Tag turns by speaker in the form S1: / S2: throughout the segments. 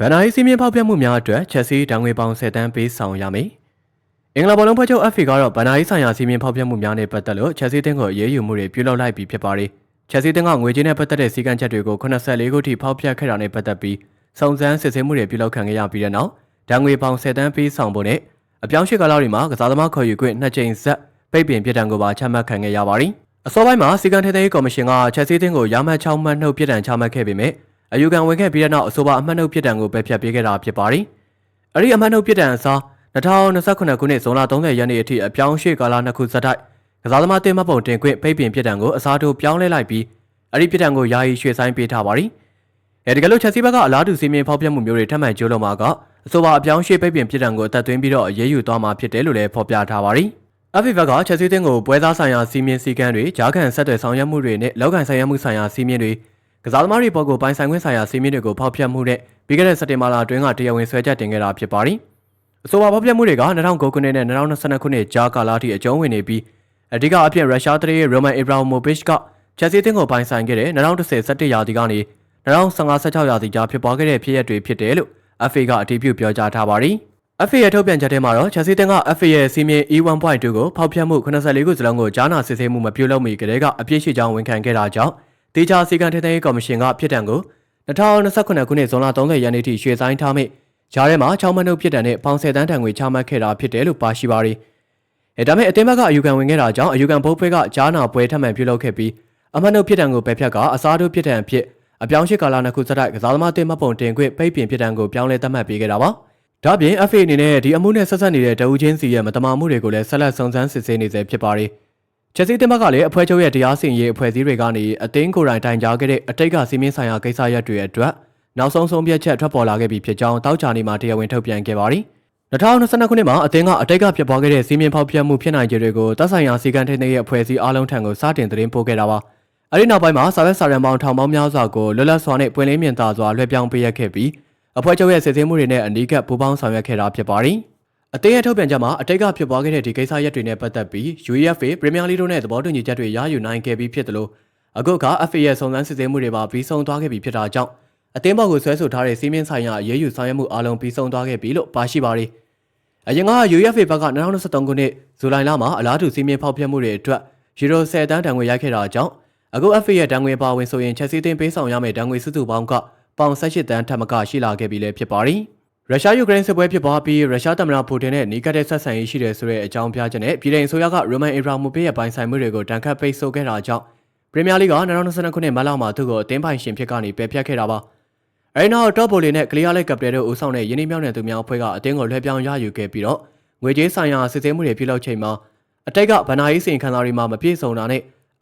S1: ဗန်နာရေးစီးမြင့်ဖောက်ပြမှုများအတွက်ချက်စီတံငွေပေါင်း10 တန်းပေးဆောင်ရမယ်။အင်္ဂလာဘောလုံးဖွဲ့ချုပ် FA ကတော့ဗန်နာရေးဆိုင်ရာစီးမြင့်ဖောက်ပြမှုများနဲ့ပတ်သက်လို့ချက်စီတင်းကိုအရေးယူမှုတွေပြုလုပ်လိုက်ပြီးဖြစ်ပါတယ်။ချက်စီတင်းကငွေကြေးနဲ့ပတ်သက်တဲ့စီကံချက်တွေကို84ခုထိဖောက်ပြခဲ့တာနဲ့ပတ်သက်ပြီးစုံစမ်းစစ်ဆေးမှုတွေပြုလုပ်ခံခဲ့ရပြီးတဲ့နောက်တံငွေပေါင်း10 တန်းပေးဆောင်ဖို့နဲ့အပြောင်းရွှေ့ကာလတွေမှာကစားသမားခေါ်ယူခွင့်2ကြိမ်ဆက်ပိတ်ပင်ပြစ်ဒဏ်ကိုပါချမှတ်ခံခဲ့ရပါတယ်။အစောပိုင်းမှာစီကံထိန်းသိမ်းရေးကော်မရှင်ကချက်စီတင်းကိုရမှတ်6မှတ်နှုတ်ပြစ်ဒဏ်ချမှတ်ခဲ့ပေမဲ့အယူခံဝင်ခဲ့ပြီးတဲ့နောက်အဆိုပါအမှတ်နှုတ်ပြစ်ဒဏ်ကိုပယ်ဖျက်ပေးခဲ့တာဖြစ်ပါတယ်။အဲဒီအမှတ်နှုတ်ပြစ်ဒဏ်အစား2029ခုနှစ်ဇွန်လ30ရက်နေ့အထိအပြောင်းရွှေ့ကာလ2ခုဆက်တိုက်ကစားသမားတင်မှတ်ပုံတင်ခွင့်ပိတ်ပင်ပြစ်ဒဏ်ကိုအစားထိုးပြောင်းလဲလိုက်ပြီးအဲဒီပြစ်ဒဏ်ကိုယာယီရွှေ့ဆိုင်းပေးထားပါတယ်။အဲဒီကလို့ချက်စီဘက်ကအလားတူစီမင်းဖောက်ပြမှုမျိုးတွေထပ်မံကျိုးလုံးမှာကအဆိုပါအပြောင်းရွှေ့ပိတ်ပင်ပြစ်ဒဏ်ကိုအသက်သွင်းပြီးတော့အရေးယူသွားမှာဖြစ်တယ်လို့လည်းဖော်ပြထားပါတယ်။ FA ဘက်ကချက်စီတင်ကိုပွဲစားဆိုင်ရာစီမင်းစည်းကမ်းတွေဂျားကန်ဆက်သွယ်ဆောင်ရွက်မှုတွေနဲ့လောက်ကန်ဆိုင်ရာမှုဆိုင်ရာစီမင်းတွေကစားသမားတွေပေါ်ကိုပိုင်ဆိုင်ခွင့်ဆိုင်ရာစီမင်းတွေကိုဖောက်ဖျက်မှုနဲ့ပြီးခဲ့တဲ့စက်တင်ဘာလအတွင်းကတရားဝင်ဆွဲချက်တင်ခဲ့တာဖြစ်ပါတယ်။အဆိုပါဖောက်ဖျက်မှုတွေက2009ခုနှစ်နဲ့2022ခုနှစ်ကြားကာလအထိအကျုံးဝင်နေပြီးအဓိကအဖြစ်ရုရှားတရေရိုမန်အီဘရာမိုဗစ်ကချက်စီတင်ကိုပိုင်ဆိုင်ခဲ့တဲ့2010-17ရာသီကနေ2015-16ရာသီကြားဖြစ်ပွားခဲ့တဲ့ဖြစ်ရပ်တွေဖြစ်တယ်လို့ FA ကအတည်ပြုပြောကြားထားပါတယ်။ FA ရဲ့ထုတ်ပြန်ချက်ထဲမှာတော့ချက်စီတင်က FA ရဲ့စီမင်း E1.2 ကိုဖောက်ဖျက်မှု84ခုစလုံးကိုကြားနာစစ်ဆေးမှုမပြုလုပ်မီကတည်းကအပြစ်ရှိကြောင်းဝန်ခံခဲ့တာကြောင့်တေချာစီကံထိန်းသိမ်းရေးကော်မရှင်ကဖြစ်တံကို2029ခုနှစ်ဇွန်လ30ရက်နေ့ထိရွှေ့ဆိုင်းထားမိဂျားထဲမှာ6မှတ်နှုတ်ဖြစ်တံနဲ့ပေါင်10တန်းတံငွေချမှတ်ခဲ့တာဖြစ်တယ်လို့ပါရှိပါတယ်။ဒါပေမဲ့အသင်းဘက်ကအယူခံဝင်ခဲ့တာကြောင့်အယူခံဘုတ်ဖွဲ့ကကြားနာပွဲထပ်မံပြုလုပ်ခဲ့ပြီးအမှတ်နှုတ်ဖြစ်တံကိုပယ်ဖျက်ကအစားထိုးဖြစ်တံအဖြစ်အပြောင်းရွှေ့ကာလ2ခုစတိုက်ကစားသမားတင်မှတ်ပုံတင်ခွင့်ပိတ်ပင်ဖြစ်တံကိုပြောင်းလဲသတ်မှတ်ပေးခဲ့တာပါ။ဒါ့အပြင် FA အနေနဲ့ဒီအမှုနဲ့ဆက်ဆက်နေတဲ့တအူးချင်းစီရဲ့မတမာမှုတွေကိုလည်းဆက်လက်စုံစမ်းစစ်ဆေးနေစေဖြစ်ပါတယ်။ချက်စီတင်ဘက်ကလည်းအဖွဲ့ချုပ်ရဲ့တရားစီရင်ရေးအဖွဲ့အစည်းတွေကနေအသင်းကိုယ်တိုင်တိုင်ကြားခဲ့တဲ့အတိတ်ကစီမင်းဆိုင်ရာကိစ္စရပ်တွေအတွက်နောက်ဆုံးဆုံးဖြတ်ချက်ထွက်ပေါ်လာခဲ့ပြီးဖြစ်ကြောင်းတောက်ချာနေမှာတရားဝင်ထုတ်ပြန်ခဲ့ပါတယ်။2022ခုနှစ်မှာအသင်းကအတိတ်ကဖြစ်ပွားခဲ့တဲ့စီမင်းဖောက်ဖျက်မှုဖြစ်နိုင်ခြေတွေကိုတပ်ဆိုင်ရာစီကံထိန်းသိမ်းရေးအဖွဲ့အစည်းအားလုံးထံကိုစတင်သတင်းပို့ခဲ့တာပါ။အဲဒီနောက်ပိုင်းမှာစာရွက်စာတမ်းပေါင်းထောင်ပေါင်းများစွာကိုလွတ်လပ်စွာနဲ့ပွင့်လင်းမြင်သာစွာလွှဲပြောင်းပေးရခဲ့ပြီးအဖွဲ့ချုပ်ရဲ့စစ်ဆေးမှုတွေနဲ့အနီးကပ်ပူးပေါင်းဆောင်ရွက်ခဲ့တာဖြစ်ပါတယ်။အသင်းရဲ့ထုတ်ပြန်ချက်မှာအတိတ်ကဖြစ်ပွားခဲ့တဲ့ဒီကိစ္စရပ်တွေနဲ့ပတ်သက်ပြီး UEFA ပရီးမီယာလိတို့နဲ့သဘောတူညီချက်တွေရယူနိုင်ခဲ့ပြီးဖြစ်တယ်လို့အခုက FA ရဲ့စုံစမ်းစစ်ဆေးမှုတွေပါပြီးဆုံးသွားခဲ့ပြီဖြစ်တာကြောင့်အသင်းဘောက်ကိုဆွဲဆိုထားတဲ့စီးမင်းဆိုင်ရာအရေးယူဆောင်ရွက်မှုအလုံးပြီးဆုံးသွားခဲ့ပြီလို့ပါရှိပါတယ်။အရင်က UEFA ဘက်က2023ခုနှစ်ဇူလိုင်လမှာအလားတူစီးမင်းဖောက်ဖျက်မှုတွေအတွက်ယူရို10တန်းတန်ငွေရိုက်ခဲ့တာကြောင့်အခု FA ရဲ့တန်ငွေပါဝင်ဆိုရင်ချက်စီတင်ပေးဆောင်ရမယ့်တန်ငွေစုစုပေါင်းကပေါင်18တန်းထပ်မကရှိလာခဲ့ပြီလည်းဖြစ်ပါတယ်။ရုရှားယူကရိန်းစစ်ပွဲဖြစ်ပွားပြီးရုရှားသမ္မတပူတင်နဲ့နီးကပ်တဲ့ဆက်ဆံရေးရှိတယ်ဆိုတဲ့အကြောင်းပြချက်နဲ့ပြည်ထောင်စုအစိုးရကရိုမန်အီဘရာမိုဗစ်ရဲ့ပိုင်ဆိုင်မှုတွေကိုတန်ခတ်ပိတ်ဆို့ခဲ့တာကြောင့်ပရီးမီယာလိက2022ခုနှစ်မတ်လမှာသူ့ကိုအသင်းပိုင်ရှင်ဖြစ်ကနေပယ်ဖျက်ခဲ့တာပါ။အဲဒီနောက်တော့ဘိုလီနဲ့ကလီယာလိုက်ကပ်ပတယ်တို့ဦးဆောင်တဲ့ယင်းနှိမ့်မြောက်နယ်သူများအဖွဲ့ကအသင်းကိုလွှဲပြောင်းရယူခဲ့ပြီးတော့ငွေကြေးဆိုင်ရာစစ်ဆေးမှုတွေပြုလုပ်ချိန်မှာအတိတ်ကဗန်နာရေးစီရင်ခံစာတွေမှာမပြည့်စုံတာနဲ့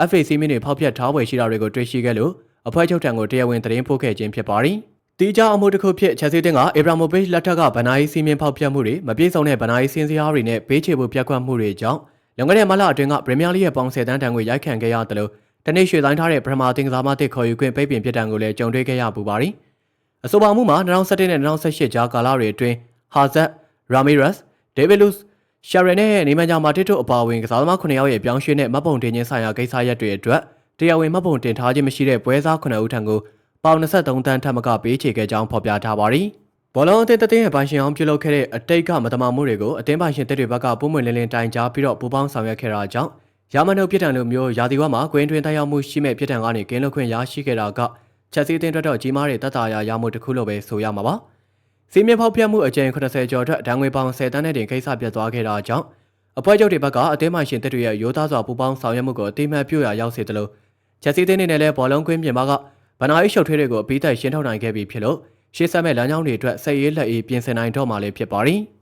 S1: FA စီးမင်းတွေဖောက်ဖျက်ထားပွဲရှိတာတွေကိုတွေ့ရှိခဲ့လို့အဖွဲ့ချုပ်ထံကိုတရားဝင်သတင်းပို့ခဲ့ခြင်းဖြစ်ပါတယ်။တီးခြားအမှုတစ်ခုဖြစ်ချက်စီတင်ကအီဘရာမိုဗစ်လက်ထက်ကဗန်နာရေးစီးမင်းဖောက်ဖျက်မှုတွေမပြည့်စုံတဲ့ဗန်နာရေးစင်းစရာတွေနဲ့ဘေးချေဖို့ပြက်ကွက်မှုတွေကြောင့်လွန်ခဲ့တဲ့မလအတွင်းကပရီးမီယာလိရဲ့ပေါင်10တန်းတန်ငွေရိုက်ခံခဲ့ရတယ်လို့တနေ့ရွှေ့တိုင်းထားတဲ့ပထမအသင်းကစားမတစ်ခေါ်ယူခွင့်ပိတ်ပင်ပြစ်ဒဏ်ကိုလည်းကြုံတွေ့ခဲ့ရပူပါတယ်။အဆိုပါမှုမှာ2017နဲ့2018ကြားကာလတွေအတွင်းဟာဇက်ရာမီရက်စ်ဒေးဗစ်လူးရှာရန်နဲ့နေမန်ဂျာမာတစ်တို့အပါအဝင်ကစားသမား9ယောက်ရဲ့ပြောင်းရွှေ့နဲ့မှတ်ပုံတင်ခြင်းဆိုင်ရာကိစ္စရပ်တွေအတွက်တရားဝင်မှတ်ပုံတင်ထားခြင်းမရှိတဲ့ပွဲစား9ဦးထံကိုပေါင်23တန်းထပ်မကပေးချေခဲ့ကြောင်းဖော်ပြထားပါတယ်။ဘောလုံးအသင်းရဲ့ပိုင်ရှင်အောင်ပြုလုပ်ခဲ့တဲ့အတိတ်ကမတမာမှုတွေကိုအသင်းပိုင်ရှင်တွေဘက်ကပုံမှန်လင်းလင်းတိုင်ကြားပြီးတော့ပူပေါင်းဆောင်ရွက်ခဲ့တာကြောင့်ရမနှုတ်ပြစ်ဒဏ်လိုမျိုးရာသီဝမှာကွင်းတွင်တိုက်ရောက်မှုရှိမဲ့ပြစ်ဒဏ်ကနေကင်းလွတ်ခွင့်ရရှိခဲ့တာကချက်စီအသင်းအတွက်တော့ကြီးမားတဲ့တပ်သားရမှုတစ်ခုလို့ပဲဆိုရမှာပါ။စီးမြဖောက်ပြမှုအကြိမ်80ကျော်အတွက်ဒဏ်ငွေပေါင်10တန်းနဲ့တင်ကိစ္စပြတ်သွားခဲ့တာကြောင့်အဖွဲ့ချုပ်တွေဘက်ကအသင်းပိုင်ရှင်တွေရဲ့ရိုးသားစွာပူပေါင်းဆောင်ရွက်မှုကိုအတိအမှတ်ပြုရရောက်စေတယ်လို့ချက်စီအသင်းနဲ့လည်းဘောလုံးကွင်းပြင်ပကဗနာရေးရှုပ်ထွေးတွေကိုအပြီးတိုင်ရှင်းထုတ်နိုင်ခဲ့ပြီဖြစ်လို့ရှေ့ဆက်မဲ့လမ်းကြောင်းတွေအတွက်စိတ်ရေးလက်အေးပြင်ဆင်နိုင်တော့မှလည်းဖြစ်ပါတယ်။